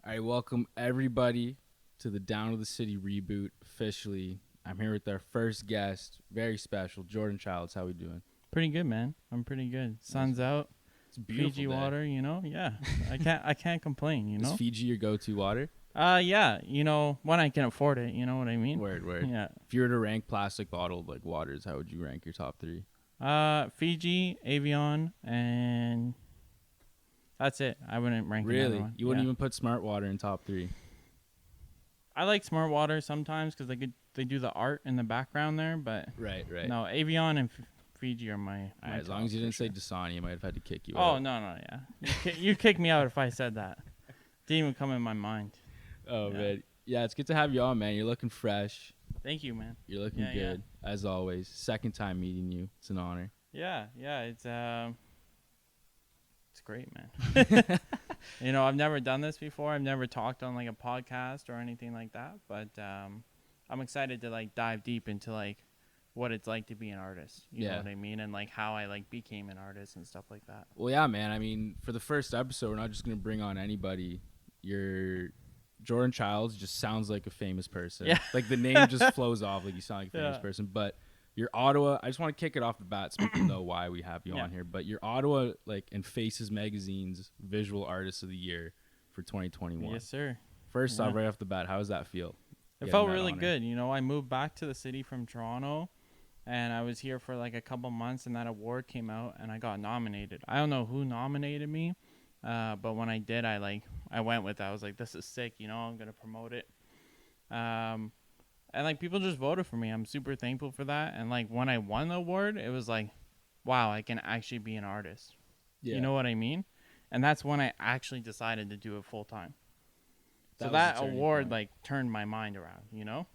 All right, welcome everybody to the Down to the City reboot officially. I'm here with our first guest, very special, Jordan Childs. How we doing? Pretty good, man. I'm pretty good. Sun's out. It's a beautiful Fiji day. water, Yeah. I can't complain, Is Fiji your go-to water? Yeah, when I can afford it, you know what I mean? Word. Yeah. If you were to rank plastic bottled like waters, how would you rank your top three? Fiji, Avion, and that's it. I wouldn't rank another Really? one. You wouldn't even put Smart Water in top three? I like Smart Water sometimes because they do the art in the background there, but Right. no, Avion and Fiji are my All right, as long as you didn't say Dasani, I might have had to kick you Oh, out. no, yeah. You kick me out if I said that. Didn't even come in my mind. Oh, Yeah. man. Yeah, it's good to have you on, man. You're looking fresh. Thank you, man. You're looking good, as always. Second time meeting you. It's an honor. Yeah, it's great, man. I've never done this before. I've never talked on like a podcast or anything like that, but I'm excited to like dive deep into like what it's like to be an artist. You know what I mean? And like how I like became an artist and stuff like that. Well, yeah, man. I mean, for the first episode, we're not just going to bring on anybody. Jordan Childs just sounds like a famous person. Yeah. Like the name just flows off like you sound like a famous person. But you're Ottawa. I just want to kick it off the bat so people know why we have you on here. But you're Ottawa and Faces magazine's visual artist of the year for 2021. Yes, sir. First off, right off the bat, how does that feel? It felt really good. I moved back to the city from Toronto, and I was here for like a couple months, and that award came out, and I got nominated. I don't know who nominated me, but when I did, I went with it. I was like, this is sick, I'm going to promote it. And like people just voted for me. I'm super thankful for that. And like when I won the award, it was like, wow, I can actually be an artist. Yeah. You know what I mean? And that's when I actually decided to do it full time. So that award like turned my mind around,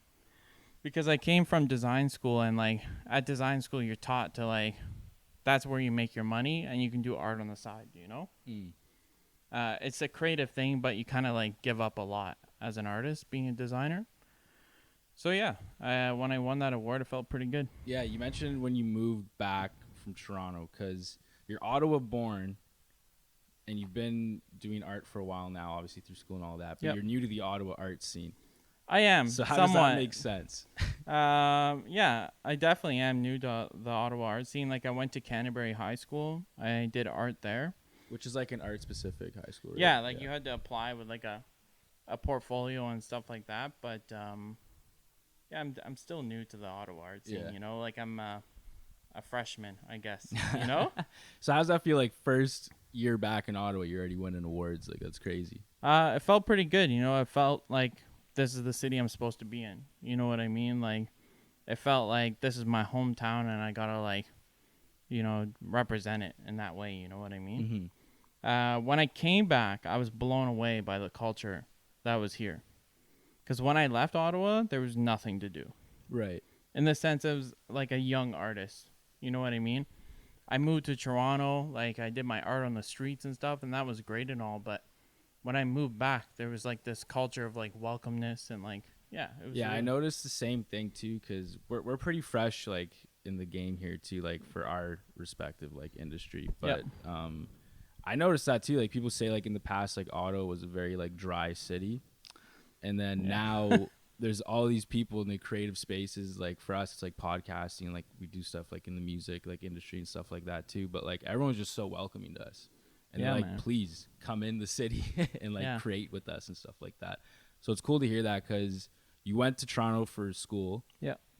because I came from design school, and like at design school, you're taught to like, that's where you make your money and you can do art on the side, It's a creative thing, but you kind of like give up a lot as an artist being a designer. So yeah, when I won that award, it felt pretty good. Yeah, you mentioned when you moved back from Toronto, because you're Ottawa born, and you've been doing art for a while now, obviously through school and all that, but you're new to the Ottawa art scene. I am. So how somewhat. does that make sense? Yeah, I definitely am new to the Ottawa art scene. Like I went to Canterbury High School. I did art there. Which is like an art-specific high school, right? Yeah, you had to apply with like a portfolio and stuff like that, but yeah, I'm still new to the Ottawa art scene, like I'm a freshman, I guess, So how's that feel like first year back in Ottawa, you're already winning awards? Like that's crazy. It felt pretty good, it felt like this is the city I'm supposed to be in. You know what I mean? Like it felt like this is my hometown and I gotta like, represent it in that way, you know what I mean? Mm-hmm. When I came back, I was blown away by the culture that was here. Because when I left Ottawa, there was nothing to do. Right. In the sense of like a young artist. You know what I mean? I moved to Toronto. Like I did my art on the streets and stuff, and that was great and all. But when I moved back, there was like this culture of like welcomeness and like, it was yeah, I noticed the same thing too, because we're pretty fresh like in the game here too, like for our respective like industry. But I noticed that too. Like people say like in the past, like Ottawa was a very like dry city. And then now there's all these people in the creative spaces. Like for us, it's like podcasting. Like we do stuff like in the music, like industry and stuff like that too. But like everyone's just so welcoming to us. And they're like, man, please come in the city and like create with us and stuff like that. So it's cool to hear that because you went to Toronto for school,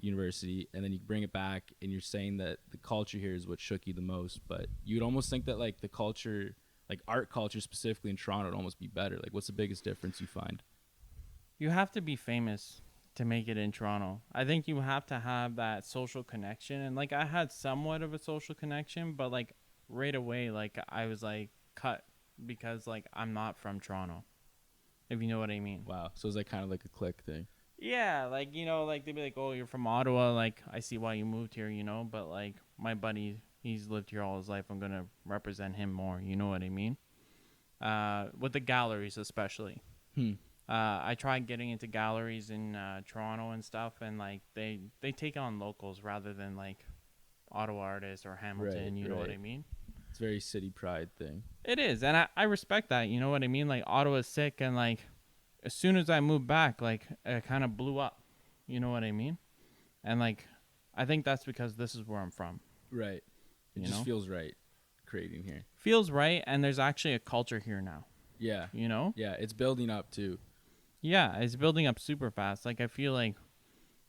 university, and then you bring it back and you're saying that the culture here is what shook you the most. But you'd almost think that like the culture, like art culture specifically in Toronto would almost be better. Like what's the biggest difference you find? You have to be famous to make it in Toronto. I think you have to have that social connection. And like I had somewhat of a social connection, but like right away, like I was like cut because like I'm not from Toronto, if you know what I mean. Wow. So it's like kind of like a clique thing. Yeah, like, like they'd be like, oh, you're from Ottawa. Like I see why you moved here, but like my buddy, he's lived here all his life. I'm going to represent him more. You know what I mean? With the galleries especially. I tried getting into galleries in Toronto and stuff, and like they take on locals rather than like Ottawa artists or Hamilton. You know what I mean? It's very city pride thing. It is, and I respect that. You know what I mean? Like Ottawa's sick, and like as soon as I moved back, like it kind of blew up. You know what I mean? And like, I think that's because this is where I'm from. Right. It just feels right creating here. Feels right, and there's actually a culture here now. Yeah. You know? Yeah, it's building up too. Yeah, it's building up super fast. Like, I feel like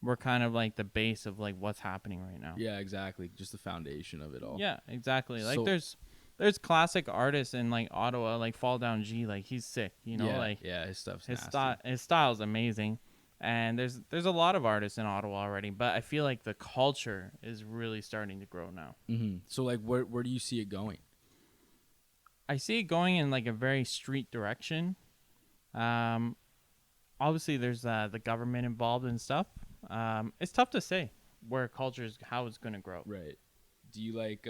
we're kind of like the base of like what's happening right now. Yeah, exactly. Just the foundation of it all. Yeah, exactly. Like, So, there's classic artists in like Ottawa, like Fall Down G. Like, he's sick. You know, like his stuff's nasty. His style's amazing. And there's a lot of artists in Ottawa already, but I feel like the culture is really starting to grow now. Mm-hmm. So like, where do you see it going? I see it going in like a very street direction. Obviously there's the government involved and stuff. It's tough to say where culture is, how it's going to grow. Right. Do you like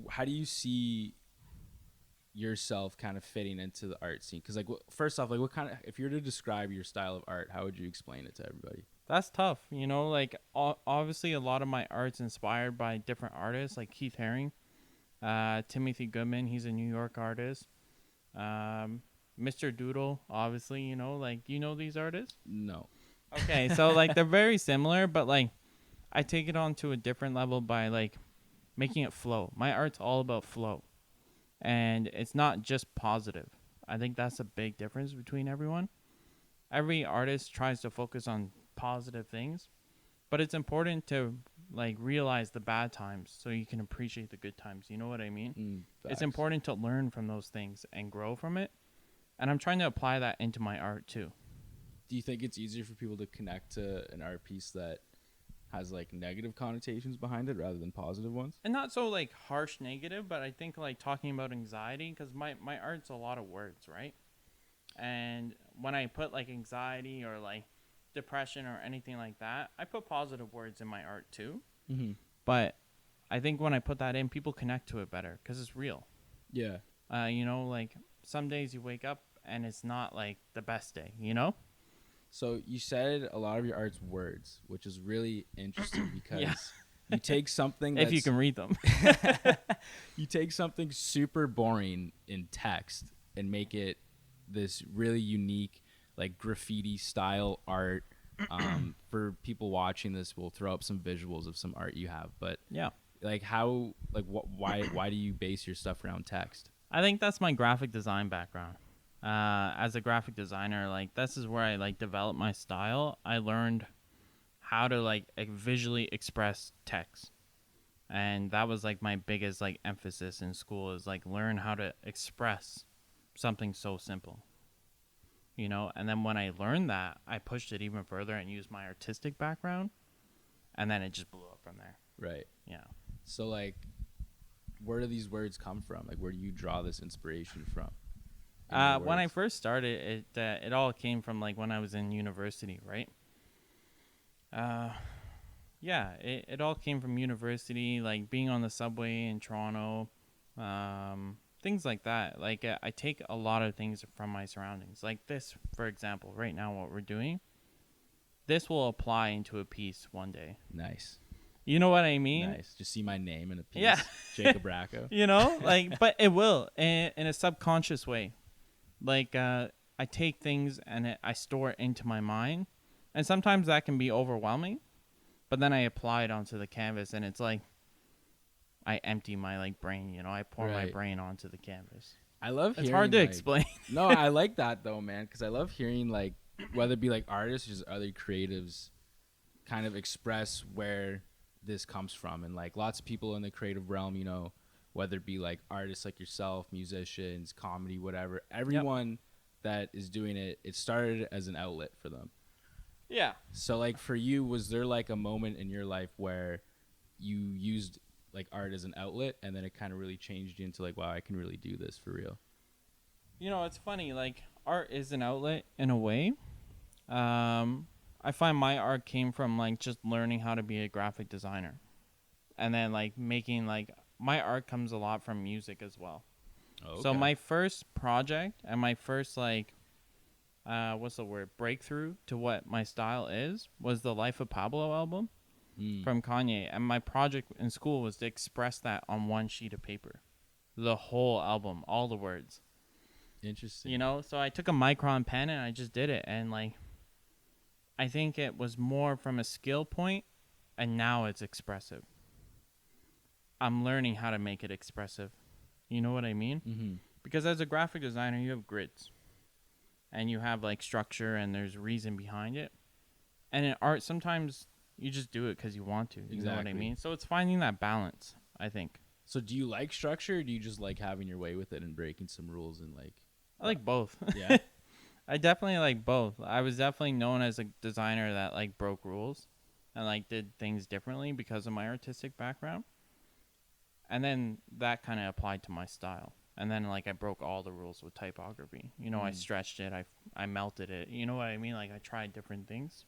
how do you see yourself kind of fitting into the art scene? Because like, first off, like, what kind of, if you were to describe your style of art, how would you explain it to everybody? That's tough. You know, like obviously a lot of my art's inspired by different artists like Keith Haring, Timothy Goodman. He's a New York artist. Mr. Doodle, obviously, you know, like, do you know these artists? No. Okay, so like they're very similar, but like I take it on to a different level by like making it flow. My art's all about flow, and it's not just positive. I think that's a big difference between everyone. Every artist tries to focus on positive things, but it's important to like realize the bad times so you can appreciate the good times. You know what I mean? It's important to learn from those things and grow from it. And I'm trying to apply that into my art too. Do you think it's easier for people to connect to an art piece that has like negative connotations behind it rather than positive ones? And not so like harsh negative, but I think like talking about anxiety, because my art's a lot of words, right? And when I put like anxiety or like depression or anything like that, I put positive words in my art too. Mm-hmm. But I think when I put that in, people connect to it better because it's real. Yeah. You know, like some days you wake up and it's not like the best day, you know? So you said a lot of your art's words, which is really interesting because you take something that's, if you can read them. You take something super boring in text and make it this really unique, like graffiti style art. For people watching this, we'll throw up some visuals of some art you have. But yeah, like how, like why do you base your stuff around text? I think that's my graphic design background. As a graphic designer, like this is where I like develop my style. I learned how to like visually express text, and that was like my biggest like emphasis in school is like learn how to express something so simple, you know. And then when I learned that, I pushed it even further and used my artistic background, and then it just blew up from there. Right. Yeah. So like, where do these words come from? Like, where do you draw this inspiration from? When I first started, it all came from like when I was in university, right? Yeah, it all came from university, like being on the subway in Toronto, things like that. Like I take a lot of things from my surroundings. Like this, for example, right now what we're doing, this will apply into a piece one day. Nice. You know what I mean? Nice. Just see my name in a piece. Yeah. Jacob Racco. You know, like, but it will in a subconscious way. Like, I take things and I store it into my mind. And sometimes that can be overwhelming. But then I apply it onto the canvas and it's like I empty my like brain, you know, I pour my brain onto the canvas. I love it's hard to like, explain. No, I like that though, man, because I love hearing like whether it be like artists or just other creatives kind of express where this comes from. And like lots of people in the creative realm, you know, whether it be like artists like yourself, musicians, comedy, whatever, everyone that is doing it, it started as an outlet for them. Yeah. So like for you, was there like a moment in your life where you used like art as an outlet and then it kind of really changed you into like, wow, I can really do this for real? You know, it's funny, like art is an outlet in a way. I find my art came from like just learning how to be a graphic designer. And then like making like my art comes a lot from music as well. Oh, okay. So my first project and my first like breakthrough to what my style is was the Life of Pablo album from Kanye. And my project in school was to express that on one sheet of paper. The whole album, all the words. Interesting. You know, so I took a micron pen and I just did it, and like I think it was more from a skill point, and now it's expressive. I'm learning how to make it expressive. You know what I mean? Mm-hmm. Because as a graphic designer, you have grids and you have like structure and there's reason behind it. And in art, sometimes you just do it because you want to. You know what I mean? So it's finding that balance, I think. So do you like structure, or do you just like having your way with it and breaking some rules and like? I like both. Yeah. I definitely like both. I was definitely known as a designer that like broke rules and like did things differently because of my artistic background. And then that kind of applied to my style. And then like I broke all the rules with typography. You know, I stretched it, I melted it. You know what I mean? Like I tried different things.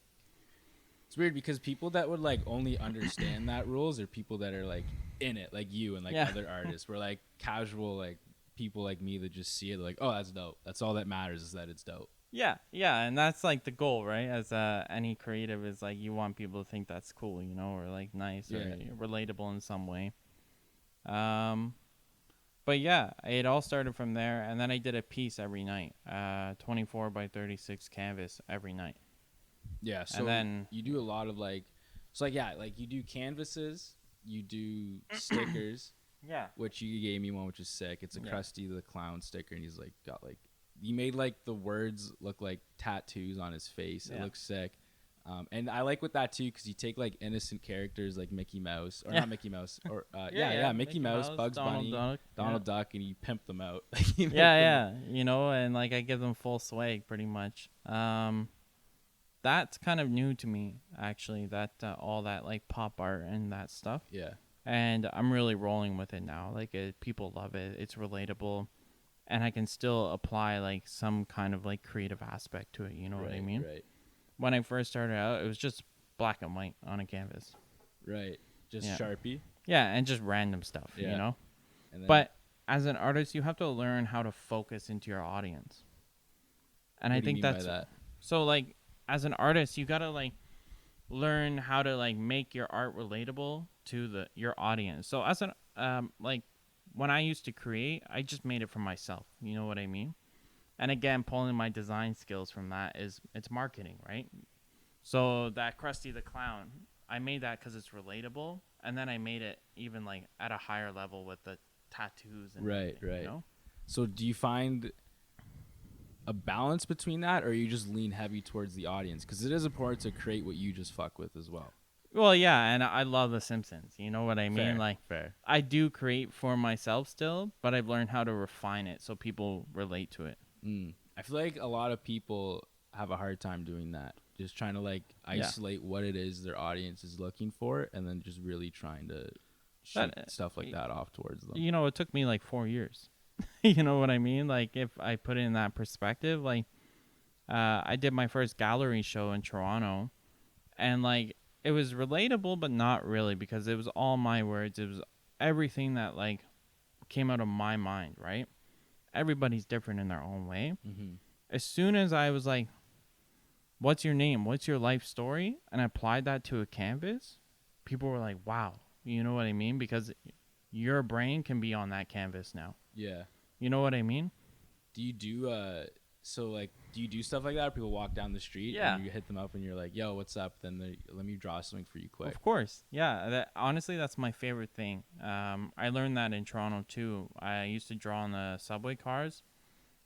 It's weird because people that would like only understand that rules are people that are like in it, like you and like other artists. We're like casual like people like me that just see it like, oh, that's dope. That's all that matters, is that it's dope. Yeah, and that's like the goal, right? As any creative is like you want people to think that's cool, you know, or like nice or relatable in some way. But yeah, it all started from there, and then I did a piece every night, 24 by 36 canvas every night. Yeah, so and then you do a lot of like, so like like you do canvases, you do stickers. Yeah, which you gave me one, which is sick. It's a Krusty the Clown sticker, and he's like got like, you made like the words look like tattoos on his face. It looks sick. And I like with that too, because you take like innocent characters like Mickey Mouse, or not Mickey Mouse, or Mickey Mouse, Bugs Bunny, Donald Duck, and you pimp them out. You know, and like I give them full swag pretty much. That's kind of new to me, actually. That all that like pop art and that stuff. Yeah. And I'm really rolling with it now. Like people love it. It's relatable, and I can still apply like some kind of like creative aspect to it. You know what I mean? Right. When I first started out, it was just black and white on a canvas. Right. Just Sharpie. Yeah, and just random stuff, you know? And then, but as an artist, you have to learn how to focus into your audience. And I think that's... that? So, like, as an artist, you got to, like, learn how to, like, make your art relatable to your audience. So, as an... like, when I used to create, I just made it for myself. You know what I mean? And again, pulling my design skills from that it's marketing, right? So that Krusty the Clown, I made that because it's relatable, and then I made it even like at a higher level with the tattoos and everything, you know? So do you find a balance between that, or you just lean heavy towards the audience? Because it is important to create what you just fuck with as well. Well, yeah, and I love The Simpsons. You know what I mean? Fair. I do create for myself still, but I've learned how to refine it so people relate to it. I feel like a lot of people have a hard time doing that. Just trying to like isolate what it is their audience is looking for, and then just really trying to shoot stuff like that off towards them. You know, it took me like 4 years. You know what I mean? Like if I put it in that perspective, like I did my first gallery show in Toronto, and like it was relatable, but not really, because it was all my words. It was everything that like came out of my mind, right? Everybody's different in their own way. Mm-hmm. As soon as I was like, what's your name? What's your life story? And I applied that to a canvas, people were like, wow. You know what I mean? Because your brain can be on that canvas now. Yeah. You know what I mean? Do you do do you do stuff like that? Or people walk down the street and you hit them up and you're like, yo, what's up? Then let me draw something for you quick. Of course. Yeah. Honestly, that's my favorite thing. I learned that in Toronto too. I used to draw on the subway cars,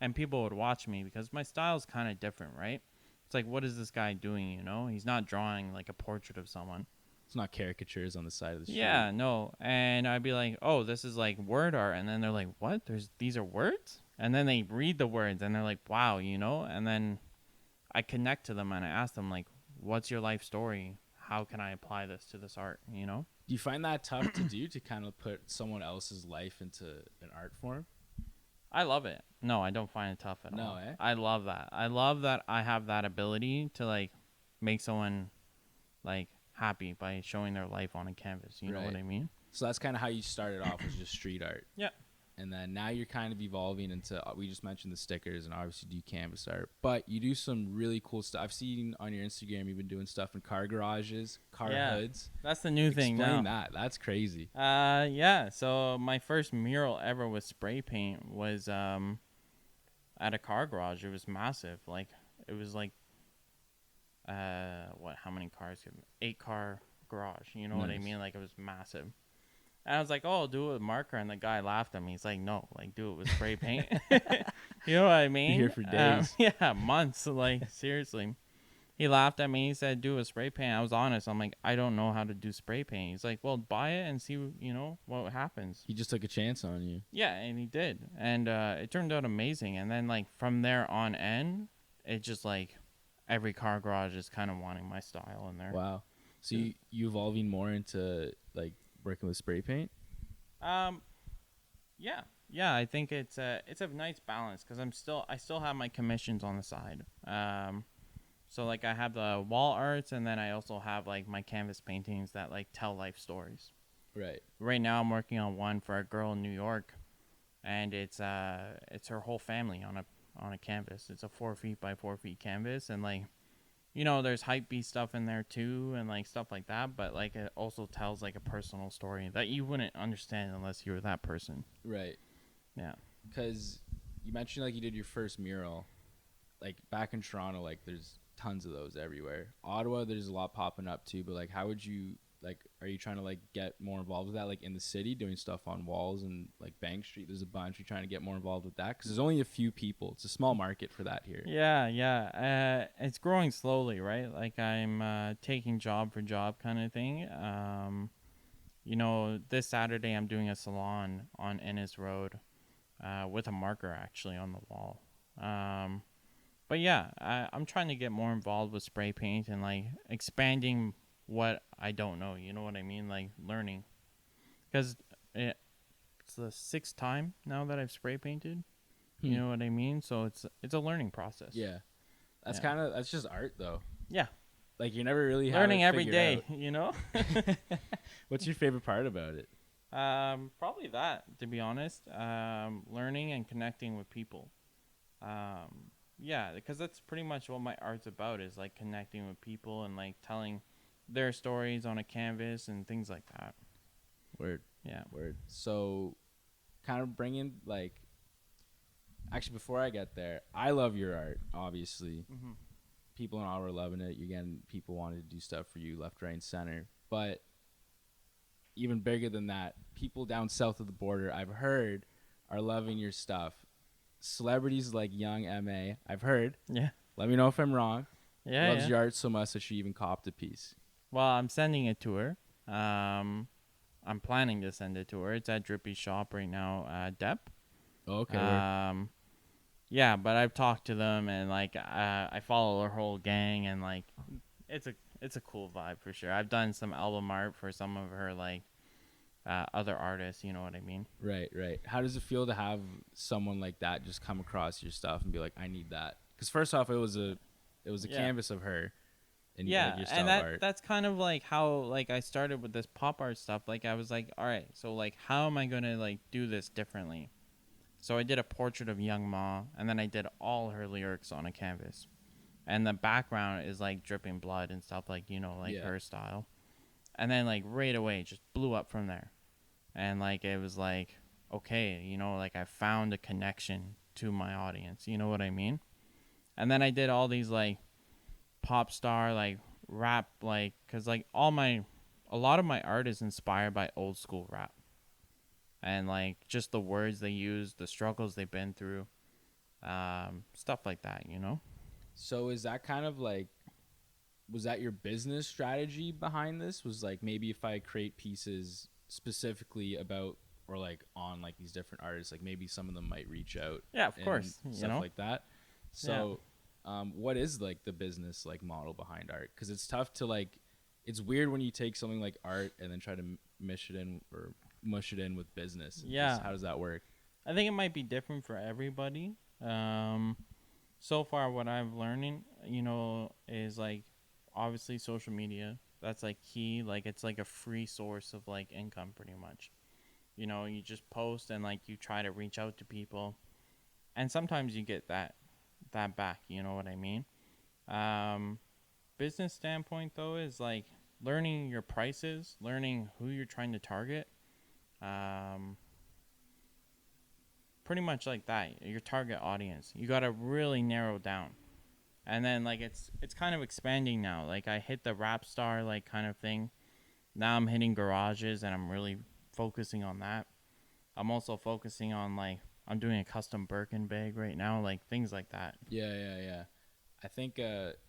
and people would watch me because my style's kind of different, right? It's like, what is this guy doing? You know, he's not drawing like a portrait of someone. It's not caricatures on the side of the street. Yeah, no. And I'd be like, oh, this is like word art. And then they're like, what? These are words? And then they read the words and they're like, wow, you know? And then I connect to them and I ask them, like, what's your life story? How can I apply this to this art, you know? Do you find that tough to do, to kind of put someone else's life into an art form? I love it. No, I don't find it tough at all. No, eh? I love that. I love that I have that ability to, like, make someone, like, happy by showing their life on a canvas. You know what I mean? So that's kind of how you started off, was just street art. Yeah. And then now you're kind of evolving into, we just mentioned the stickers and obviously do canvas art, but you do some really cool stuff. I've seen on your Instagram, you've been doing stuff in car garages, car hoods. That's the new thing now. Explain that. That's crazy. Yeah. So my first mural ever with spray paint was at a car garage. It was massive. Like it was like how many cars? 8-car garage. You know what I mean? Like it was massive. And I was like, oh, do it with marker. And the guy laughed at me. He's like, no, like do it with spray paint. You know what I mean? You're here for days. Yeah, months. Like seriously. He laughed at me. He said, do a spray paint. I was honest. I'm like, I don't know how to do spray paint. He's like, well, buy it and see, what happens. He just took a chance on you. Yeah, and he did. And it turned out amazing. And then, like, from there on end, it just, like, every car garage is kind of wanting my style in there. Wow. So you evolving more into, like, working with spray paint? Yeah. Yeah, I think it's a nice balance because I still have my commissions on the side. So, like, I have the wall arts, and then I also have, like, my canvas paintings that, like, tell life stories. Right. Right now, I'm working on one for a girl in New York, and it's her whole family on a canvas. It's a 4 feet by 4 feet canvas, and, like, there's hypebeast stuff in there, too, and, like, stuff like that, but, like, it also tells, like, a personal story that you wouldn't understand unless you were that person. Right. Yeah. Because you mentioned, like, you did your first mural. Like, back in Toronto, like, there's tons of those everywhere. Ottawa, there's a lot popping up too, but like how would you like, are you trying to like get more involved with that, like in the city doing stuff on walls and like Bank Street? There's a bunch. You're trying to get more involved with that because there's only a few people. It's a small market for that here. Yeah. It's growing slowly, right? Like I'm taking job for job kind of thing. This Saturday I'm doing a salon on Ennis Road with a marker actually on the wall. But yeah, I'm trying to get more involved with spray paint and like expanding what I don't know. You know what I mean? Like learning, because it's the 6th time now that I've spray painted. You know what I mean? So it's a learning process. Yeah, that's just art though. Yeah, like you never really learning every day. Out. What's your favorite part about it? Probably that, to be honest. Learning and connecting with people. Yeah, because that's pretty much what my art's about, is like connecting with people and like telling their stories on a canvas and things like that. Word. Yeah. Word. So kind of bringing like, actually before I get there, I love your art, obviously. Mm-hmm. People in Ottawa are loving it. Again, people wanted to do stuff for you left, right, and center. But even bigger than that, people down south of the border, I've heard, are loving your stuff. Celebrities like Young M.A., I've heard. Yeah. Let me know if I'm wrong. Yeah. Loves your art so much that she even copped a piece. Well, I'm sending it to her. I'm planning to send it to her. It's at Drippy's shop right now, Depp. Okay. Yeah, but I've talked to them and like I follow her whole gang and like it's a cool vibe for sure. I've done some album art for some of her like other artists, you know what I mean? Right. How does it feel to have someone like that just come across your stuff and be like, I need that? Because first off, it was a canvas of her. And yeah, like your style and art. That's kind of like how like I started with this pop art stuff. Like I was like, all right, so like how am I gonna like do this differently? So I did a portrait of Young Ma, and then I did all her lyrics on a canvas, and the background is like dripping blood and stuff, like her style, and then like right away it just blew up from there. And, like, it was, like, okay, like, I found a connection to my audience. You know what I mean? And then I did all these, like, pop star, like, rap, like, because, like, a lot of my art is inspired by old school rap. And, like, just the words they use, the struggles they've been through, stuff like that, So is that kind of, like, was that your business strategy behind this? Was, like, maybe if I create pieces specifically about or like on like these different artists, like maybe some of them might reach out, of course, stuff like that. So what is like the business like model behind art? Because it's tough to like, it's weird when you take something like art and then try to mush it in with business. How does that work? I think it might be different for everybody. So far what I'm learning is like obviously social media. That's like key. Like it's like a free source of like income pretty much. You just post and like you try to reach out to people, and sometimes you get that back. You know what I mean? Business standpoint though is like learning your prices, learning who you're trying to target. pretty much like that. Your target audience. You got to really narrow down. And then like it's kind of expanding now. Like I hit the rap star like kind of thing. Now I'm hitting garages and I'm really focusing on that. I'm also focusing on like I'm doing a custom Birkin bag right now, like things like that. Yeah. I think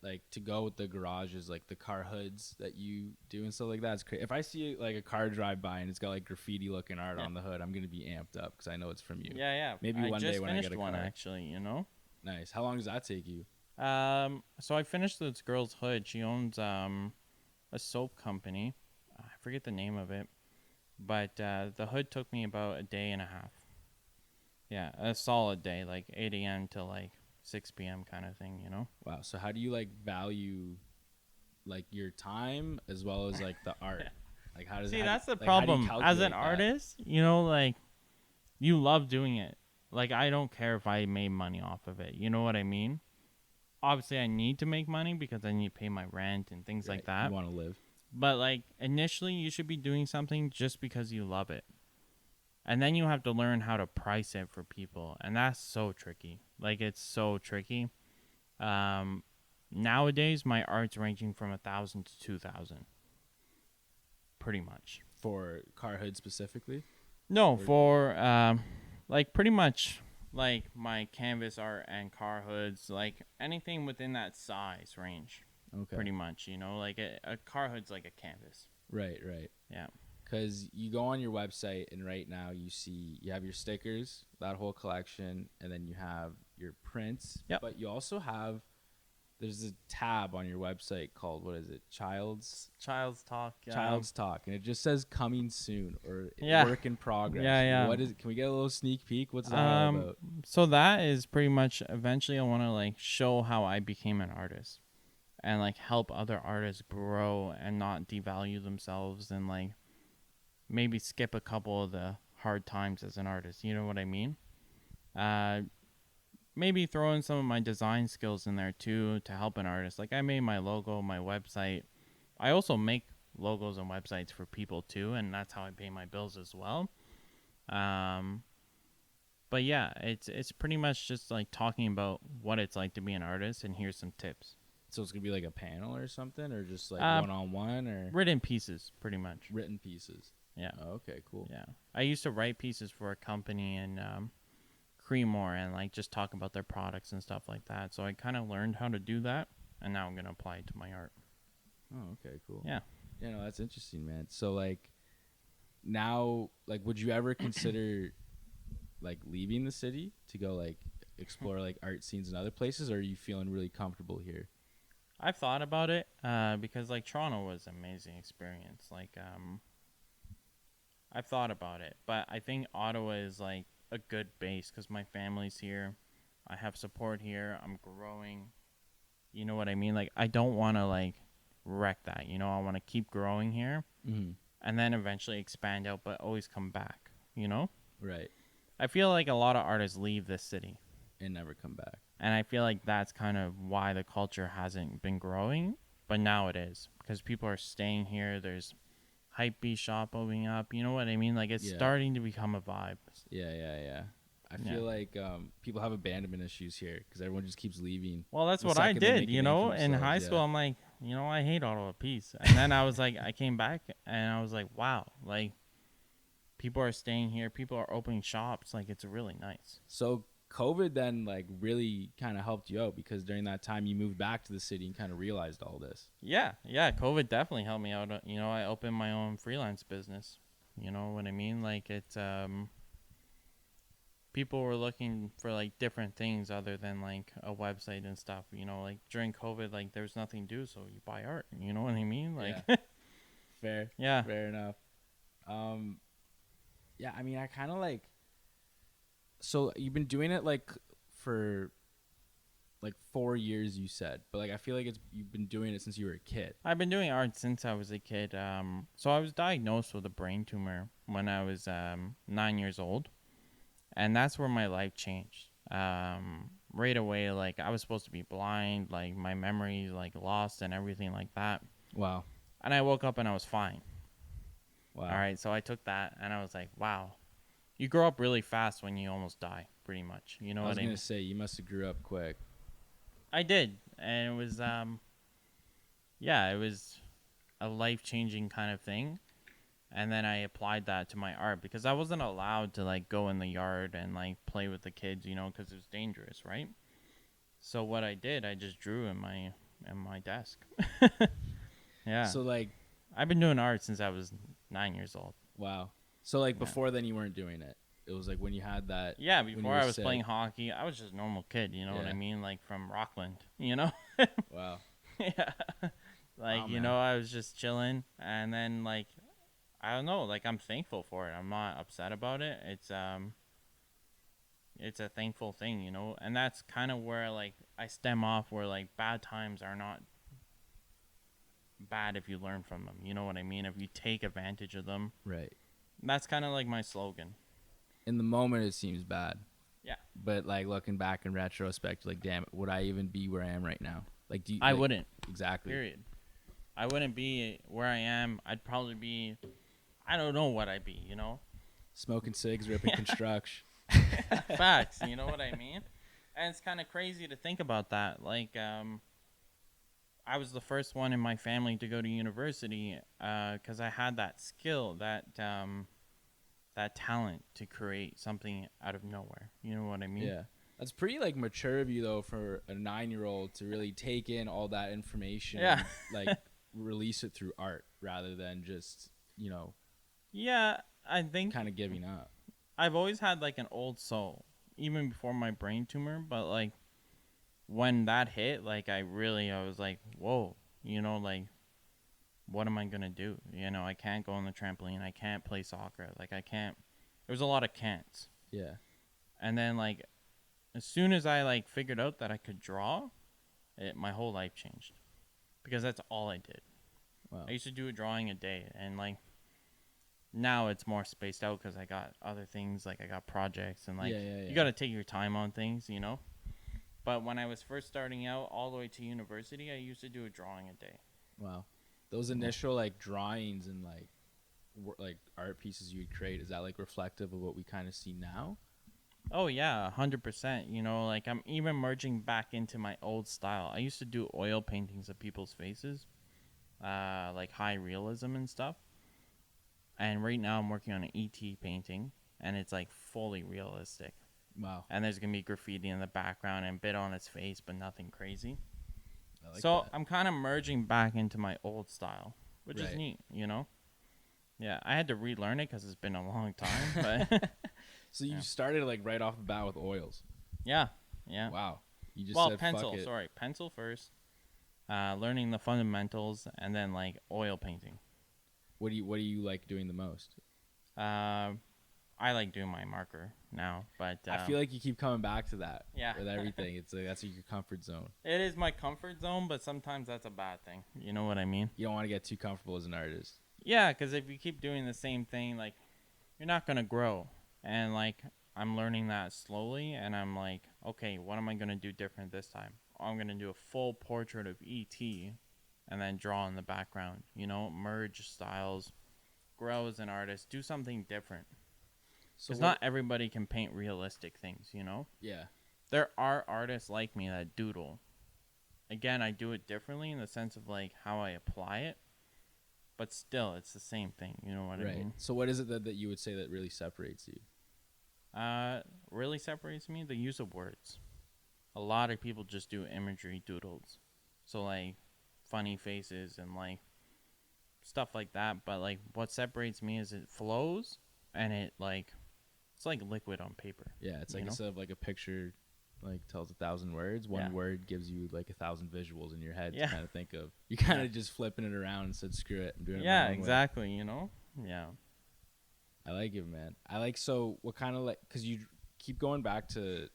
like to go with the garages, like the car hoods that you do and stuff like that. It's crazy. If I see like a car drive by and it's got like graffiti looking art on the hood, I'm gonna be amped up because I know it's from you. Yeah. Maybe one day when I get a car. Actually, you know. Nice. How long does that take you? So I finished this girl's hood. She owns a soap company. I forget the name of it, but the hood took me about a day and a half. Yeah, a solid day, like 8 a.m. to like 6 p.m. kind of thing, you know? Wow. So how do you like value like your time as well as like the art? Like how does that's the problem. As an artist, you know, like you love doing it. Like I don't care if I made money off of it. You know what I mean? Obviously I need to make money because I need to pay my rent and things like that. You want to live. But like initially you should be doing something just because you love it. And then you have to learn how to price it for people. And that's so tricky. Like, it's so tricky. Nowadays, my art's ranging from 1,000 to 2,000. Pretty much. For car hood specifically? No, for, like, pretty much, like, my canvas art and car hoods. Like, anything within that size range. Okay. Pretty much, you know? Like, a car hood's like a canvas. Right. Yeah. Because you go on your website and right now you have your stickers, that whole collection, and then you have your prints. Yep. But you also have, there's a tab on your website called, what is it? Child's Talk. Child's Talk. And it just says coming soon or work in progress. Yeah. What is it? Can we get a little sneak peek? What's that all about? So that is pretty much eventually I want to like show how I became an artist and like help other artists grow and not devalue themselves and like maybe skip a couple of the hard times as an artist. You know what I mean? Maybe throw in some of my design skills in there too to help an artist. Like I made my logo, my website. I also make logos and websites for people too, and that's how I pay my bills as well. But yeah, it's pretty much just like talking about what it's like to be an artist, and here's some tips. So it's gonna be like a panel or something, or just like one-on-one, or written pieces, pretty much. Written pieces. Yeah. Oh, okay, cool. Yeah. I used to write pieces for a company in Creemore and like just talk about their products and stuff like that. So I kind of learned how to do that, and now I'm going to apply it to my art. Oh, okay, cool. Yeah. Yeah, no, that's interesting, man. So like now, like would you ever consider like leaving the city to go like explore like art scenes in other places, or are you feeling really comfortable here? I've thought about it because like Toronto was an amazing experience. Like I've thought about it, but I think Ottawa is like a good base because my family's here. I have support here. I'm growing. You know what I mean? Like I don't want to like wreck that. You know, I want to keep growing here and then eventually expand out, but always come back. You know? Right. I feel like a lot of artists leave this city and never come back. And I feel like that's kind of why the culture hasn't been growing, but now it is because people are staying here. There's Hypebeast shop opening up. You know what I mean? Like it's starting to become a vibe. Yeah. I feel like people have abandonment issues here because everyone just keeps leaving. Well, that's what I did, you know. In high school, I'm like, you know, I hate Ottawa Peace. And then I was like, I came back and I was like, wow, like people are staying here. People are opening shops. Like it's really nice. So COVID then like really kind of helped you out because during that time you moved back to the city and kind of realized all this. Yeah. COVID definitely helped me out. You know, I opened my own freelance business. You know what I mean? Like it's people were looking for like different things other than like a website and stuff. You know, like during COVID, like there's nothing to do, so you buy art. You know what I mean? Like fair. Yeah. Fair enough. Yeah, I mean, I kind of like. So you've been doing it like for like 4 years, you said, but like I feel like you've been doing it since you were a kid. I've been doing art since I was a kid. So I was diagnosed with a brain tumor when I was 9 years old, and that's where my life changed. Right away, like I was supposed to be blind, like my memory like lost and everything like that. Wow. And I woke up and I was fine. Wow. All right, so I took that and I was like, wow. you grow up really fast when you almost die, pretty much. You know what I mean? I was gonna say you must have grew up quick. I did, and it was yeah, it was a life-changing kind of thing. And then I applied that to my art because I wasn't allowed to like go in the yard and like play with the kids, you know, because it was dangerous, right? So what I did, I just drew in my desk. Yeah. So like, I've been doing art since I was 9 years old. wow. So like Yeah. before then you weren't doing it. It was like when you had that. Yeah, when you before were I was sick. playing hockey, I was just a normal kid, you know what I Yeah. mean? Like from Rockland, you know? Wow. Yeah. Like, Wow, you man. know, I was just chilling and then like I don't know, like I'm thankful for it. I'm not upset about it. It's a thankful thing, you know? And that's kind of where like I stem off where like bad times are not bad if you learn from them. You know what I mean? If you take advantage of them. Right. That's kind of like my slogan. In the moment it seems bad. Yeah. But like looking back in retrospect, like damn it, would I even be where I am right now? Like do you, I like, wouldn't. exactly. Period. I wouldn't be where I am. I'd probably be, I don't know what I'd be, you know? Smoking cigs, ripping construction. Facts, you know what I mean? And it's kind of crazy to think about that. Like, I was the first one in my family to go to university because I had that skill, that talent to create something out of nowhere. You know what I mean? Yeah. That's pretty like mature of you though for a 9-year-old to really take in all that information Yeah. and like release it through art rather than just, you know, Yeah, I think kind of giving up. I've always had like an old soul, even before my brain tumor. But like when that hit, like I was like, whoa, you know, like what am I gonna do? You know, I can't go on the trampoline. I can't play soccer. Like I can't. There was a lot of can'ts. Yeah. And then like as soon as I like figured out that I could draw, my whole life changed because that's all I did. Wow. I used to do a drawing a day, and like now it's more spaced out because I got other things, like I got projects, and like you got to take your time on things, you know. But when I was first starting out, all the way to university, I used to do a drawing a day. Wow. Those initial like drawings and like art pieces you would create, is that like reflective of what we kind of see now? Oh yeah, 100%. You know, like I'm even merging back into my old style. I used to do oil paintings of people's faces, like high realism and stuff. And right now I'm working on an ET painting, and it's like fully realistic. Wow. And there's gonna be graffiti in the background and a bit on his face, but nothing crazy. I like So that. I'm kind of merging back into my old style, which is Right. neat, you know. Yeah, I had to relearn it because it's been a long time, but So you Yeah. started like right off the bat with oils. yeah. Wow. You just Well, said pencil. fuck it. Sorry, pencil first. Learning the fundamentals, and then like oil painting. What do you like doing the most? I like doing my marker now, but I feel like you keep coming back to that. Yeah. With everything, it's like that's your comfort zone. it is my comfort zone, but sometimes that's a bad thing. You know what I mean? You don't want to get too comfortable as an artist. Yeah, because if you keep doing the same thing, like you're not gonna grow. And like I'm learning that slowly, and I'm like, okay, what am I gonna do different this time? I'm gonna do a full portrait of ET, and then draw in the background. You know, merge styles, grow as an artist, do something different. So Because not everybody can paint realistic things. You know, Yeah. there are artists like me that doodle. Again, I do it differently in the sense of like how I apply it, but still, it's the same thing. You know what I Right. mean? So what is it that you would say that really separates you? Really separates me the use of words. A lot of people just do imagery doodles, so like funny faces and like stuff like that. But like what separates me is it flows, and it's like liquid on paper. Yeah, it's You like know? instead of like a picture like tells 1,000 words, one Yeah. word gives you like 1,000 visuals in your head Yeah. to kind of think of. You kind of Yeah. just flipping it around and said screw it, I'm doing it Yeah, my own way. exactly. You know. Yeah. I like it, man. I like, so what kind of like, because you keep going back to,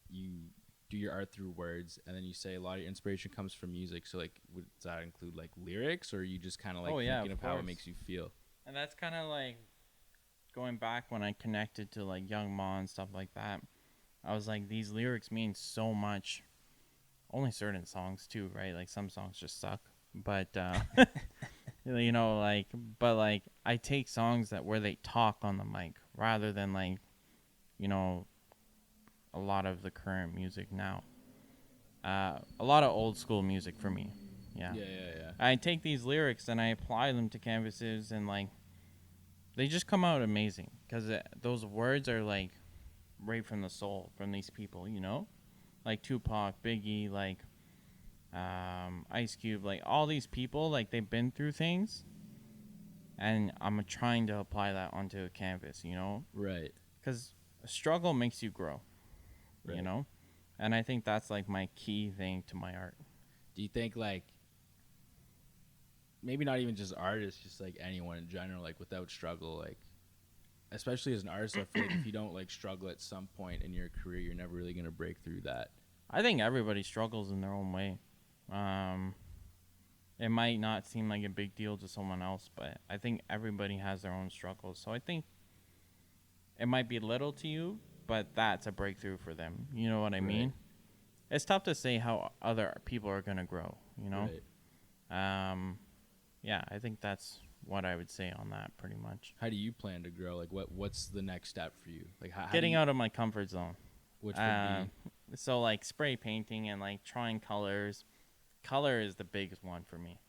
you do your art through words, and then you say a lot of your inspiration comes from music. So like, does that include like lyrics, or are you just kind of like thinking of how it makes you feel? And that's kind of like going back when I connected to like Young Ma and stuff like that. I was like, these lyrics mean so much. Only certain songs too, right? Like some songs just suck, but you know, like, but like I take songs that where they talk on the mic, rather than like, you know, a lot of the current music now. A lot of old school music for me. Yeah. I take these lyrics and I apply them to canvases, and like they just come out amazing because those words are like right from the soul from these people, you know, like Tupac, Biggie, like Ice Cube, like all these people, like they've been through things, and I'm trying to apply that onto a canvas, you know, Right. because struggle makes you grow, Right. you know, and I think that's like my key thing to my art. Do you think like maybe not even just artists, just like anyone in general, like without struggle, like especially as an artist, I feel like if you don't like struggle at some point in your career, you're never really gonna break through that. I think everybody struggles in their own way. It might not seem like a big deal to someone else, but I think everybody has their own struggles. So I think it might be little to you, but that's a breakthrough for them. You know what I mean? It's tough to say how other people are gonna grow, you know? Right. Yeah, I think that's what I would say on that pretty much. How do you plan to grow? Like what's the next step for you? Like how getting out of my comfort zone. Which would be so like spray painting and like trying colors. Color is the biggest one for me.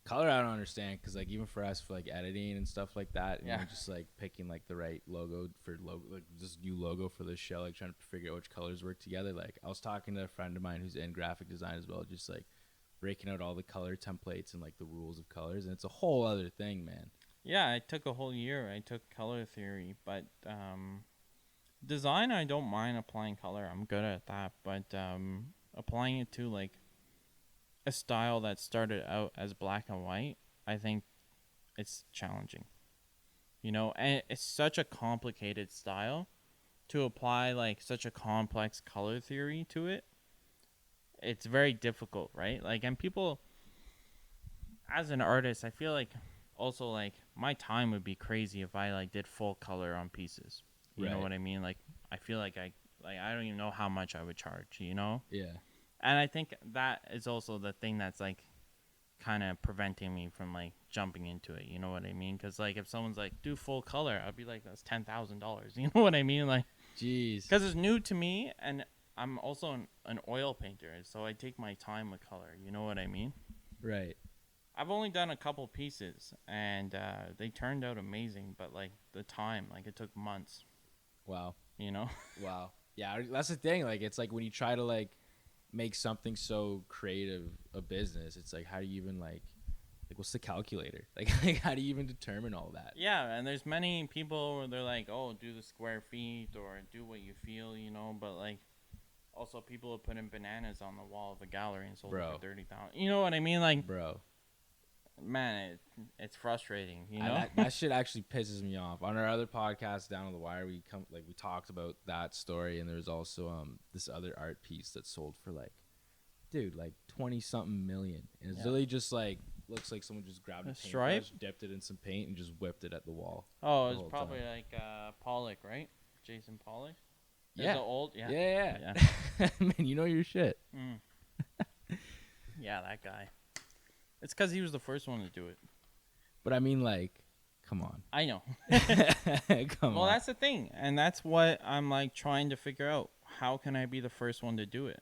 Color I don't understand, because like even for us for like editing and stuff like that, and just like picking like the right logo for like this new logo for this show, like trying to figure out which colors work together. Like I was talking to a friend of mine who's in graphic design as well, just like breaking out all the color templates and like the rules of colors, and it's a whole other thing, man. Yeah, I took a whole year. I took color theory, but design I don't mind applying color. I'm good at that, but applying it to like a style that started out as black and white, I think it's challenging. You know, and it's such a complicated style to apply like such a complex color theory to it. It's very difficult, right? Like, and people, as an artist, I feel like also like my time would be crazy if I like did full color on pieces. You know what I mean? Like, I feel like I don't even know how much I would charge, you know? Yeah. And I think that is also the thing that's like kind of preventing me from like jumping into it. You know what I mean? Because like if someone's like, do full color, I'd be like, that's $10,000. You know what I mean? Like, jeez. Because it's new to me, and I'm also an oil painter, so I take my time with color. You know what I mean? Right. I've only done a couple pieces, and they turned out amazing. But like the time, like it took months. Wow. You know? Wow. Yeah, that's the thing. Like it's like when you try to like make something so creative a business, it's like how do you even like what's the calculator, like how do you even determine all that? Yeah, and there's many people where they're like, oh, do the square feet or do what you feel, you know, but like also people have put in bananas on the wall of a gallery and sold it for 30,000. You know what I mean? Like, bro, man, it's frustrating, you know? That shit actually pisses me off. On our other podcast, Down on the Wire, we talked about that story, and there's also this other art piece that sold for like 20 something million, and it's really just like looks like someone just grabbed a paintbrush, dipped it in some paint, and just whipped it at the wall. Oh, it's probably time. Like Pollock, right? Jason Pollock. Yeah. The old, yeah. Man, you know your shit. Yeah, that guy. It's because he was the first one to do it. But I mean, like, come on. I know. Come on. Well, that's the thing, and that's what I'm like trying to figure out. How can I be the first one to do it?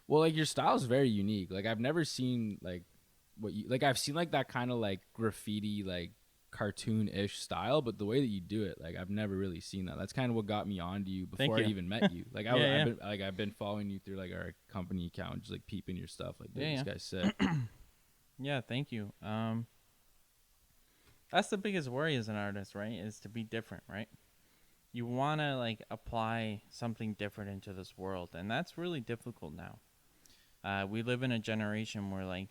Well, like your style is very unique. Like I've never seen like what you like. I've seen like that kind of like graffiti, like cartoon-ish style, but the way that you do it, like I've never really seen that. That's kind of what got me onto you before I even met you. Like I've been following you through like our company account, just like peeping your stuff. Like, dude, this guy's sick. Yeah, thank you. That's the biggest worry as an artist, right? Is to be different, right? You want to like apply something different into this world, and that's really difficult now. We live in a generation where like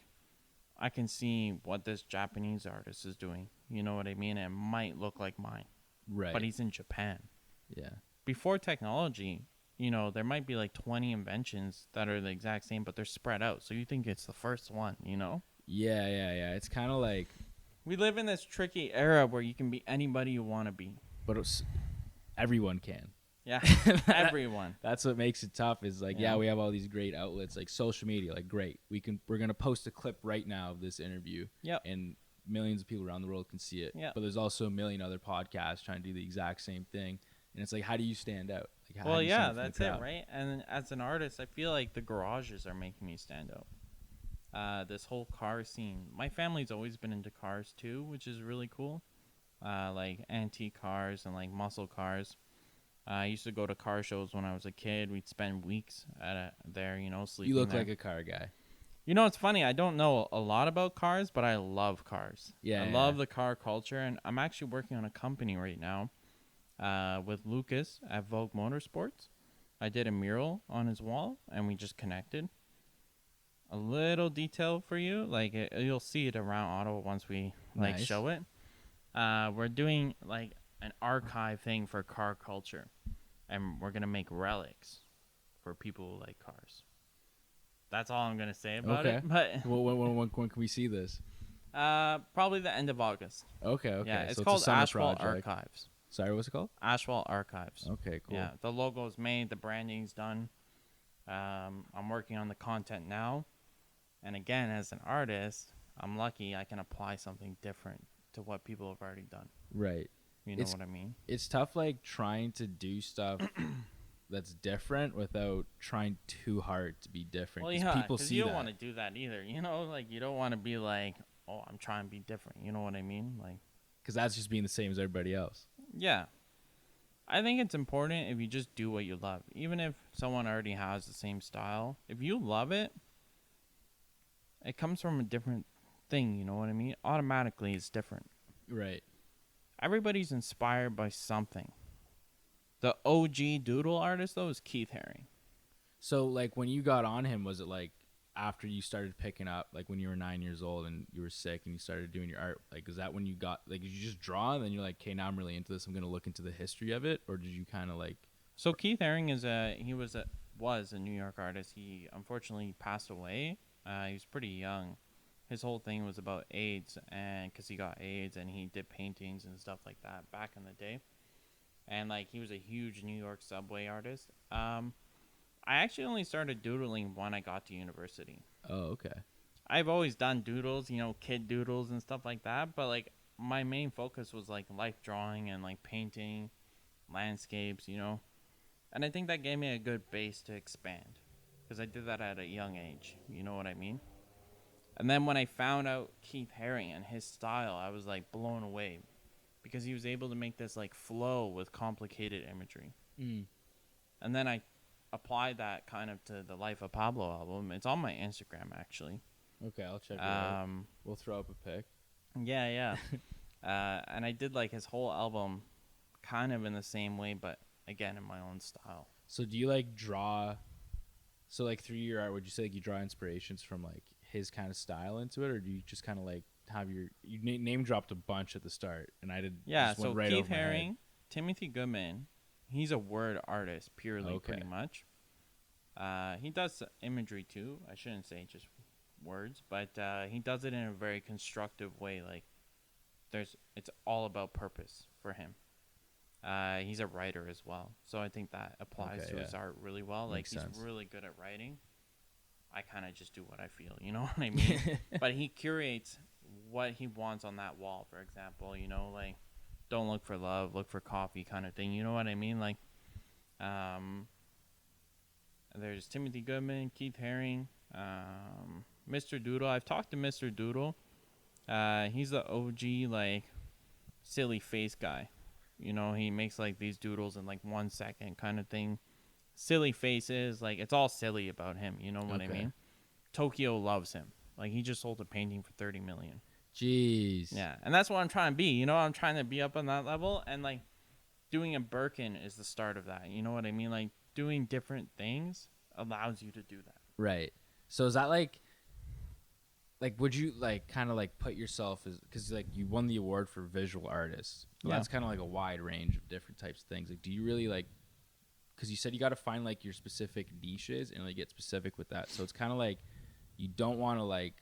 I can see what this Japanese artist is doing. You know what I mean? It might look like mine. Right. But he's in Japan. Yeah. Before technology, you know, there might be like 20 inventions that are the exact same, but they're spread out. So you think it's the first one, you know? Yeah. It's kind of like... We live in this tricky era where you can be anybody you want to be. But everyone can. Yeah, everyone. That's what makes it tough is like, we have all these great outlets like social media, like great. We're going to post a clip right now of this interview. Yep. And millions of people around the world can see it. Yeah. But there's also a million other podcasts trying to do the exact same thing. And it's like, how do you stand out? Like, well, yeah, that's it, right? And as an artist, I feel like the garages are making me stand out. This whole car scene. My family's always been into cars too, which is really cool. Like antique cars and like muscle cars. I used to go to car shows when I was a kid. We'd spend weeks there, you know, sleeping. You look there. like a car guy. You know, it's funny. I don't know a lot about cars, but I love cars. Yeah, I love the car culture, and I'm actually working on a company right now with Lucas at Vogue Motorsports. I did a mural on his wall, and we just connected. A little detail for you, like you'll see it around Ottawa once we Nice. show it. We're doing like an archive thing for car culture, and we're gonna make relics for people who like cars. That's all I'm gonna say about it. But when can we see this? probably the end of August. Okay. Yeah, it's So called a summer Asphalt project. Archives. Sorry, what's it called? Asphalt Archives. Okay, cool. Yeah, the logo's made, the branding's done. I'm working on the content now, and again, as an artist, I'm lucky I can apply something different to what people have already done. Right. You know what I mean? It's tough, like, trying to do stuff that's different without trying too hard to be different. Well, yeah, people see you don't that. want to do that either. You know, like you don't want to be like, oh, I'm trying to be different. You know what I mean? Like, because that's just being the same as everybody else. yeah. I think it's important if you just do what you love. Even if someone already has the same style, if you love it, it comes from a different thing, you know what I mean? Automatically, it's different. Right. Everybody's inspired by something. The OG doodle artist, though, is Keith Haring. So, like, when you got on him, was it, like, after you started picking up, like, when you were 9 years old and you were sick and you started doing your art? Like, is that when you got, like, did you just draw and then you're like, okay, now I'm really into this, I'm going to look into the history of it? Or did you kind of, like... So, Keith Haring was a New York artist. He unfortunately passed away. He was pretty young. His whole thing was about AIDS, and because he got AIDS, and he did paintings and stuff like that back in the day. And like he was a huge New York subway artist. I actually only started doodling when I got to university. Oh, okay. I've always done doodles, you know, kid doodles and stuff like that. But like my main focus was like life drawing and like painting, landscapes, you know. And I think that gave me a good base to expand because I did that at a young age. You know what I mean? And then when I found out Keith Haring and his style, I was like blown away because he was able to make this like flow with complicated imagery. Mm. And then I applied that kind of to the Life of Pablo album. It's on my Instagram actually. Okay, I'll check it out. We'll throw up a pic. Yeah. And I did like his whole album kind of in the same way, but again in my own style. So do you like draw? So like through your art, would you say like you draw inspirations from like his kind of style into it, or do you just kind of like have you name dropped a bunch at the start, and I did just so went right Keith over my Haring, head. Timothy Goodman, he's a word artist purely, pretty much. He does imagery too. I shouldn't say just words, but he does it in a very constructive way. Like it's all about purpose for him. He's a writer as well, so I think that applies to his art really well. Makes like sense. He's really good at writing. I kind of just do what I feel, you know what I mean? But he curates what he wants on that wall, for example, you know, like don't look for love, look for coffee kind of thing, you know what I mean? Like there's Timothy Goodman, Keith Haring, Mr. Doodle. I've talked to Mr. Doodle. He's the OG like silly face guy. You know, he makes like these doodles in like 1 second kind of thing. Silly faces, like it's all silly about him, you know what I mean? Tokyo loves him. Like he just sold a painting for 30 million. Jeez. Yeah, and that's what I'm trying to be. You know, I'm trying to be up on that level, and like doing a Birkin is the start of that. You know what I mean? Like doing different things allows you to do that. Right. So is that like would you like kind of like put yourself as, because like you won the award for visual artist, but that's kind of like a wide range of different types of things. Like do you really like, because you said you got to find like your specific niches and like get specific with that, so it's kind of like you don't want to like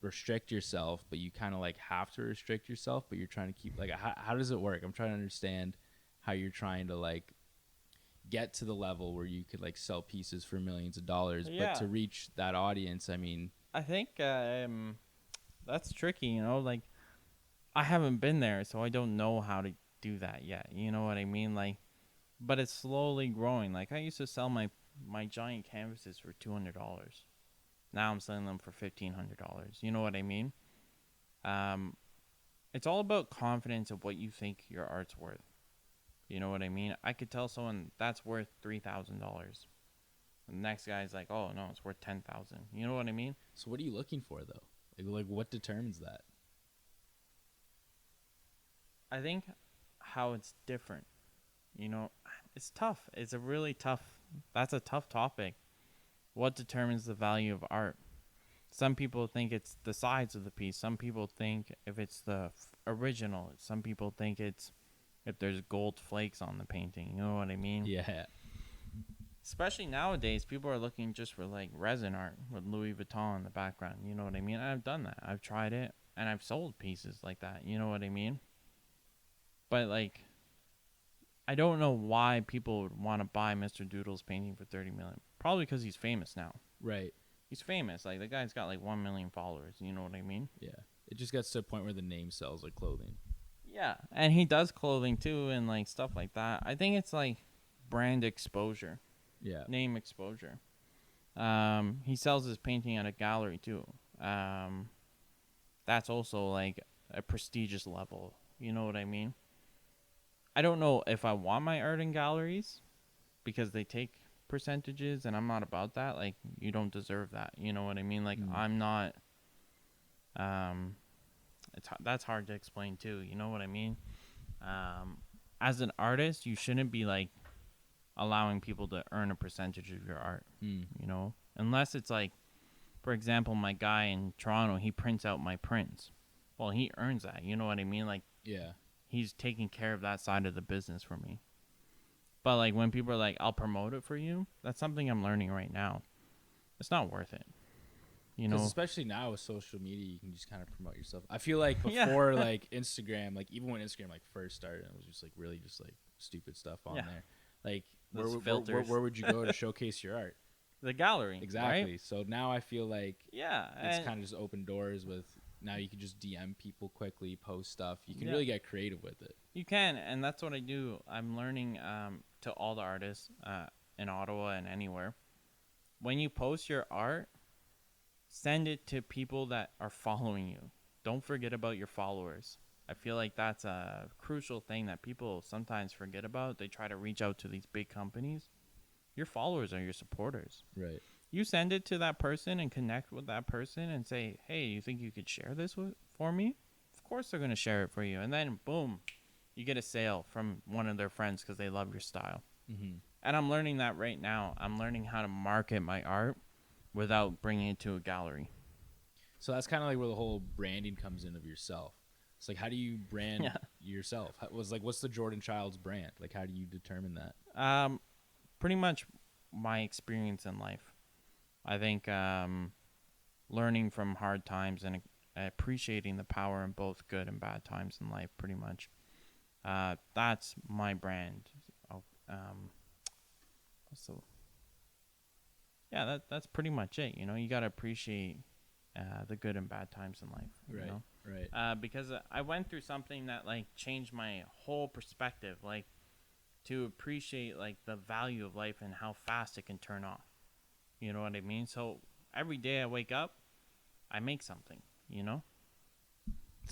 restrict yourself, but you kind of like have to restrict yourself, but you're trying to keep like how does it work? I'm trying to understand how you're trying to like get to the level where you could like sell pieces for millions of dollars, but to reach that audience, I mean, I think that's tricky, you know, like I haven't been there, so I don't know how to do that yet. You know what I mean? Like, but it's slowly growing. Like, I used to sell my giant canvases for $200. Now I'm selling them for $1,500. You know what I mean? It's all about confidence of what you think your art's worth. You know what I mean? I could tell someone that's worth $3,000. The next guy's like, oh no, it's worth $10,000. You know what I mean? So what are you looking for though? Like what determines that? I think how it's different. You know, it's tough. It's a really tough. That's a tough topic. What determines the value of art? Some people think it's the size of the piece. Some people think if it's the original. Some people think it's if there's gold flakes on the painting. You know what I mean? Yeah. Especially nowadays, people are looking just for like resin art with Louis Vuitton in the background. You know what I mean? I've done that. I've tried it, and I've sold pieces like that. You know what I mean? But like, I don't know why people would want to buy Mr. Doodle's painting for $30 million. Probably because he's famous now. Right. He's famous. Like, the guy's got like 1 million followers. You know what I mean? Yeah. It just gets to a point where the name sells like clothing. Yeah, and he does clothing too, and like stuff like that. I think it's like brand exposure. Yeah. Name exposure. He sells his painting at a gallery too. That's also like a prestigious level. You know what I mean? I don't know if I want my art in galleries because they take percentages, and I'm not about that. Like, you don't deserve that. You know what I mean? Like, I'm not. That's hard to explain too. You know what I mean? As an artist, you shouldn't be like allowing people to earn a percentage of your art. You know, unless it's like, for example, my guy in Toronto, he prints out my prints. Well, he earns that. You know what I mean? Like, yeah, he's taking care of that side of the business for me. But like when people are like, "I'll promote it for you," that's something I'm learning right now. It's not worth it. You know, especially now with social media, you can just kind of promote yourself. I feel like before like Instagram, like even when Instagram like first started, it was just like really just like stupid stuff on there. Like where would you go to showcase your art? The gallery. Exactly. Right? So now I feel like it's kind of just open doors with now you can just DM people quickly, post stuff. You can really get creative with it. You can, and that's what I do. I'm learning to all the artists in Ottawa and anywhere. When you post your art, send it to people that are following you. Don't forget about your followers. I feel like that's a crucial thing that people sometimes forget about. They try to reach out to these big companies. Your followers are your supporters. Right. You send it to that person and connect with that person and say, hey, you think you could share this for me? Of course they're going to share it for you. And then, boom, you get a sale from one of their friends because they love your style. Mm-hmm. And I'm learning that right now. I'm learning how to market my art without bringing it to a gallery. So that's kind of like where the whole branding comes in of yourself. It's like, how do you brand yourself? What's the Jordan Childs brand? Like, how do you determine that? Pretty much my experience in life. I think learning from hard times and appreciating the power in both good and bad times in life, pretty much. That's my brand. That's pretty much it. You know, you got to appreciate the good and bad times in life. Right, you know? right. Because I went through something that, like, changed my whole perspective, like, to appreciate, like, the value of life and how fast it can turn off. You know what I mean? So every day I wake up, I make something, you know?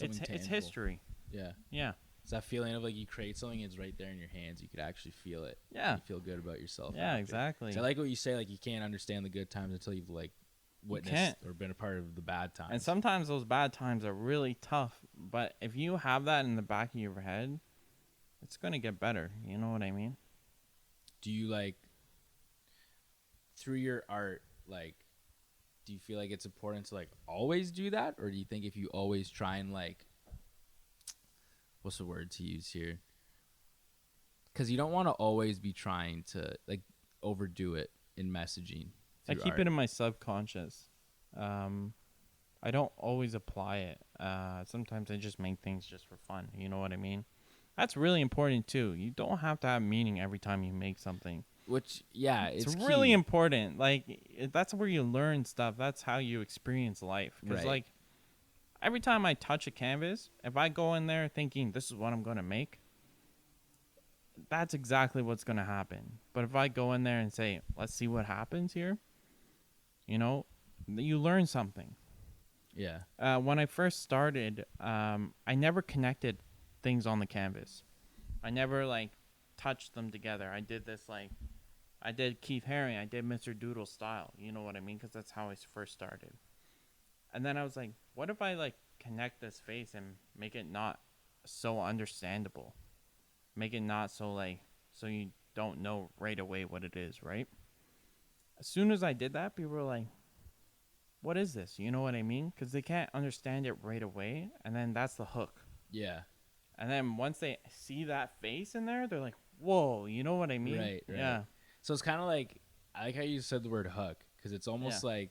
It's history. Yeah. Yeah. It's that feeling of like you create something, it's right there in your hands. You could actually feel it. Yeah. You feel good about yourself. Yeah, exactly. So I like what you say, like you can't understand the good times until you've like witnessed or been a part of the bad times. And sometimes those bad times are really tough. But if you have that in the back of your head, it's going to get better. You know what I mean? Do you like, through your art, like, do you feel like it's important to like always do that? Or do you think if you always try and like, what's the word to use here? Because you don't want to always be trying to like overdo it in messaging. I keep it in my subconscious. I don't always apply it. Sometimes I just make things just for fun. You know what I mean? That's really important too. You don't have to have meaning every time you make something. Which, yeah, it's really key. important. Like, that's where you learn stuff. That's how you experience life. Because, like, every time I touch a canvas, if I go in there thinking this is what I'm going to make, that's exactly what's going to happen. But if I go in there and say, let's see what happens here, you know, you learn something. Yeah. When I first started, I never connected things on the canvas. I never like touched them together. I did this like, I did Keith Haring, I did Mr. Doodle style. You know what I mean? Because that's how I first started. And then I was like, what if I like connect this face and make it not so understandable? Make it not so like, so you don't know right away what it is, right? As soon as I did that, people were like, what is this? You know what I mean? Because they can't understand it right away. And then that's the hook. Yeah. And then once they see that face in there, they're like, whoa, you know what I mean? Right. Yeah. So it's kind of like, I like how you said the word hook, because it's almost like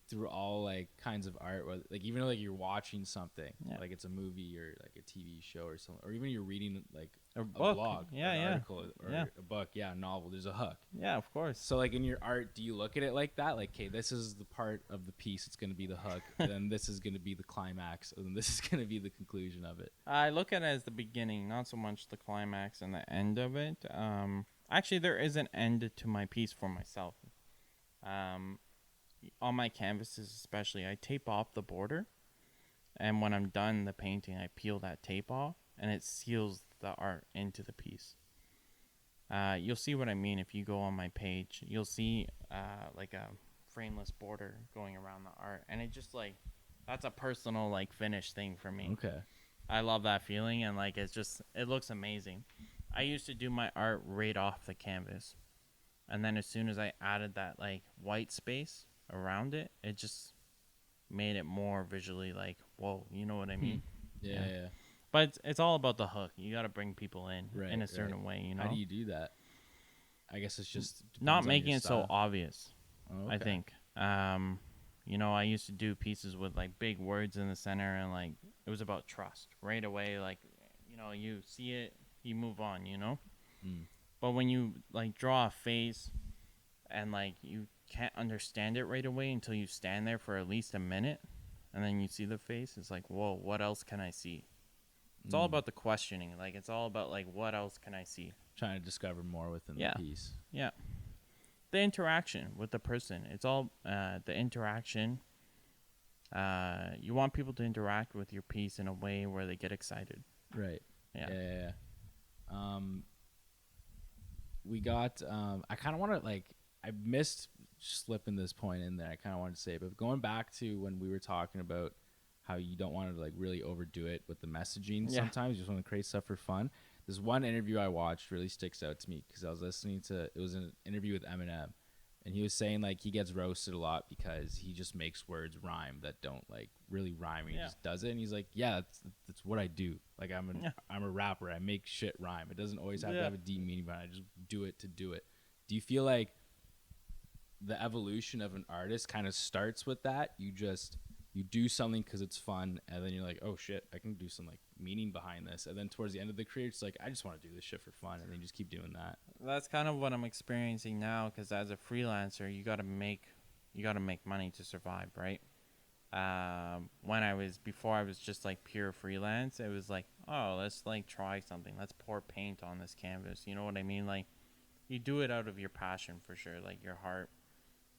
through all like kinds of art, like even like you're watching something, like it's a movie or like a TV show or something, or even you're reading like a blog, an article, or a book, a novel. There's a hook. Yeah, of course. So like in your art, do you look at it like that? Like, okay, this is the part of the piece. It's going to be the hook. Then this is going to be the climax, and then this is going to be the conclusion of it. I look at it as the beginning, not so much the climax and the end of it. Actually, there is an end to my piece for myself. On my canvases especially, I tape off the border, and when I'm done the painting, I peel that tape off, and it seals the art into the piece. You'll see what I mean if you go on my page. You'll see like a frameless border going around the art, and it just like, that's a personal like finish thing for me. Okay. I love that feeling, and like it's just, it looks amazing. I used to do my art right off the canvas, and then as soon as I added that like white space around it, it just made it more visually like, whoa, you know what I mean? Yeah. But it's all about the hook. You got to bring people in in a certain way, you know? How do you do that? I guess it's just not making it so obvious. Oh, okay. I think. You know, I used to do pieces with like big words in the center, and like it was about trust right away. Like, you know, you see it, you move on, you know? But when you like draw a face and like you can't understand it right away until you stand there for at least a minute, and then you see the face, it's like, whoa, what else can I see? It's all about the questioning. Like, it's all about like, what else can I see? Trying to discover more within the piece. Yeah. The interaction with the person. It's all the interaction. You want people to interact with your piece in a way where they get excited. Right. Yeah. We got I kind of want to like, I missed slipping this point in there. I kind of wanted to say, but going back to when we were talking about how you don't want to like really overdo it with the messaging. Sometimes you just want to create stuff for fun. This one interview I watched really sticks out to me because I was listening to, it was an interview with Eminem, and he was saying like he gets roasted a lot because he just makes words rhyme that don't like really rhyme. He just does it, and he's like, yeah, that's what I do. Like I'm a rapper. I make shit rhyme. It doesn't always have to have a deep meaning, but I just do it to do it. Do you feel like the evolution of an artist kind of starts with that? You do something because it's fun, and then you're like, oh shit, I can do some like meaning behind this, and then towards the end of the career, it's like, I just want to do this shit for fun, and then you just keep doing that. That's kind of what I'm experiencing now, because as a freelancer, you got to make money to survive, right? Before I was just like pure freelance, it was like, oh, let's like try something, let's pour paint on this canvas, you know what I mean? Like, you do it out of your passion for sure, like your heart.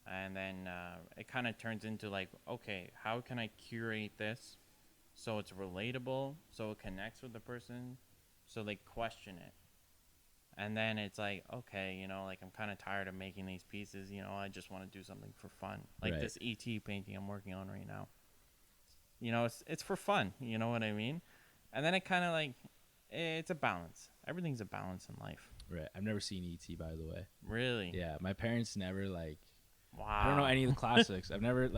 And then it kind of turns into like, okay, how can I curate this so it's relatable, so it connects with the person, so they question it. And then it's like, okay, you know, like I'm kind of tired of making these pieces, you know, I just want to do something for fun. Like this E.T. painting I'm working on right now. You know, it's for fun, you know what I mean? And then it kind of like, it's a balance. Everything's a balance in life. Right. I've never seen E.T., by the way. Really? Yeah, my parents never like... Wow. I don't know any of the classics. I've never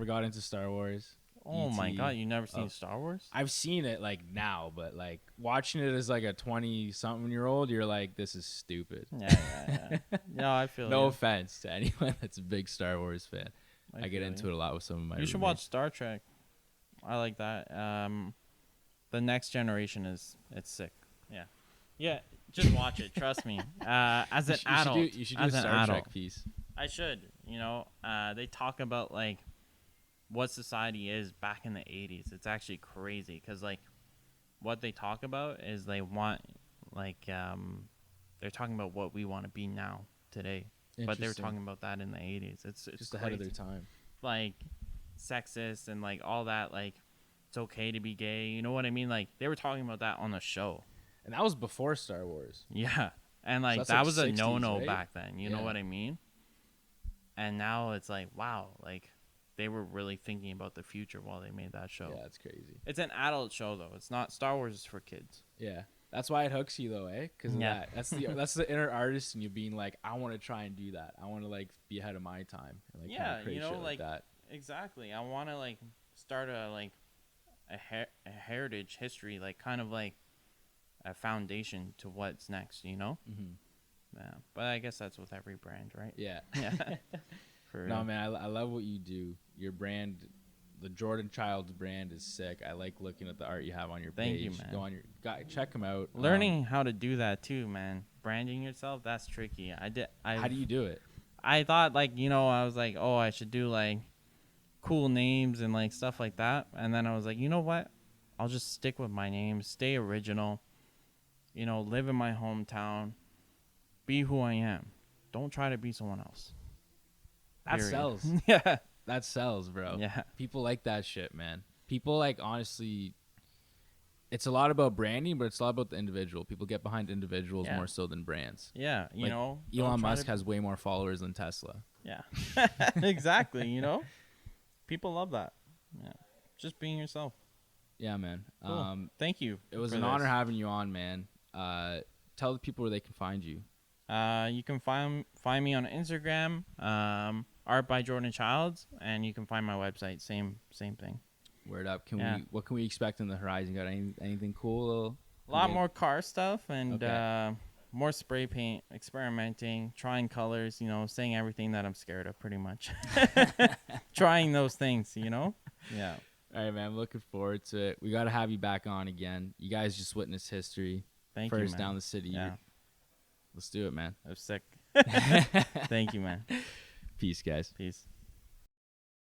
got into Star Wars. Oh my God, you never seen Star Wars? I've seen it like now, but like watching it as like a 20-something-year-old, you're like, this is stupid. Yeah. No, I feel no offense to anyone that's a big Star Wars fan. I get into it a lot with some of my roommates. You should watch Star Trek. I like that. The Next Generation it's sick. Yeah, just watch it. Trust me. As an adult, you should do a Star Trek piece. I should. You know, they talk about like what society is back in the 80s. It's actually crazy because, like, what they talk about is they want, like, they're talking about what we want to be now, today. But they were talking about that in the 80s. It's just ahead of their time. Like, sexist and, like, all that, like, it's okay to be gay. You know what I mean? Like, they were talking about that on the show. And that was before Star Wars. Yeah. And, like, So that like was 60s, a no-no right? back then. You know what I mean? And now it's like, wow, like, they were really thinking about the future while they made that show. Yeah, that's crazy. It's an adult show, though. It's not. Star Wars is for kids. Yeah. That's why it hooks you, though, eh? Because of that. That's the inner artist in you being like, I want to try and do that. I want to, like, be ahead of my time. And, like, Yeah, create you know, shit like that. Exactly. I want to, like, start a heritage history, like, kind of like a foundation to what's next, you know? Mm-hmm. Yeah. But I guess that's with every brand, right? Yeah. Yeah. No, man, I love what you do. Your brand, the Jordan Childs brand, is sick. I like looking at the art you have on your page. Thank you, man. Go on check them out. Learning how to do that too, man. Branding yourself, that's tricky. How do you do it? I thought, like, you know, I was like, oh, I should do, like, cool names and, like, stuff like that. And then I was like, you know what? I'll just stick with my name, stay original, you know, live in my hometown, be who I am. Don't try to be someone else. That sells. Yeah. That sells, bro. Yeah. People like that shit, man. People, like, honestly, it's a lot about branding, but it's a lot about the individual. People get behind individuals more so than brands. Yeah, you like, know. Elon Musk has way more followers than Tesla. Yeah. Exactly, you know. People love that. Yeah. Just being yourself. Yeah, man. Cool. Thank you. It was an honor having you on, man. Tell the people where they can find you. You can find me on Instagram, Art by Jordan Childs, and you can find my website. Same thing. Word up. What can we expect in the horizon? Got anything cool? A lot more car stuff and more spray paint, experimenting, trying colors, you know, saying everything that I'm scared of, pretty much. Trying those things, you know? Yeah. All right, man. I'm looking forward to it. We got to have you back on again. You guys just witnessed history. Thank you, First man. down the city. Yeah. Let's do it, man. I'm sick. Thank you, man. Peace, guys. Peace.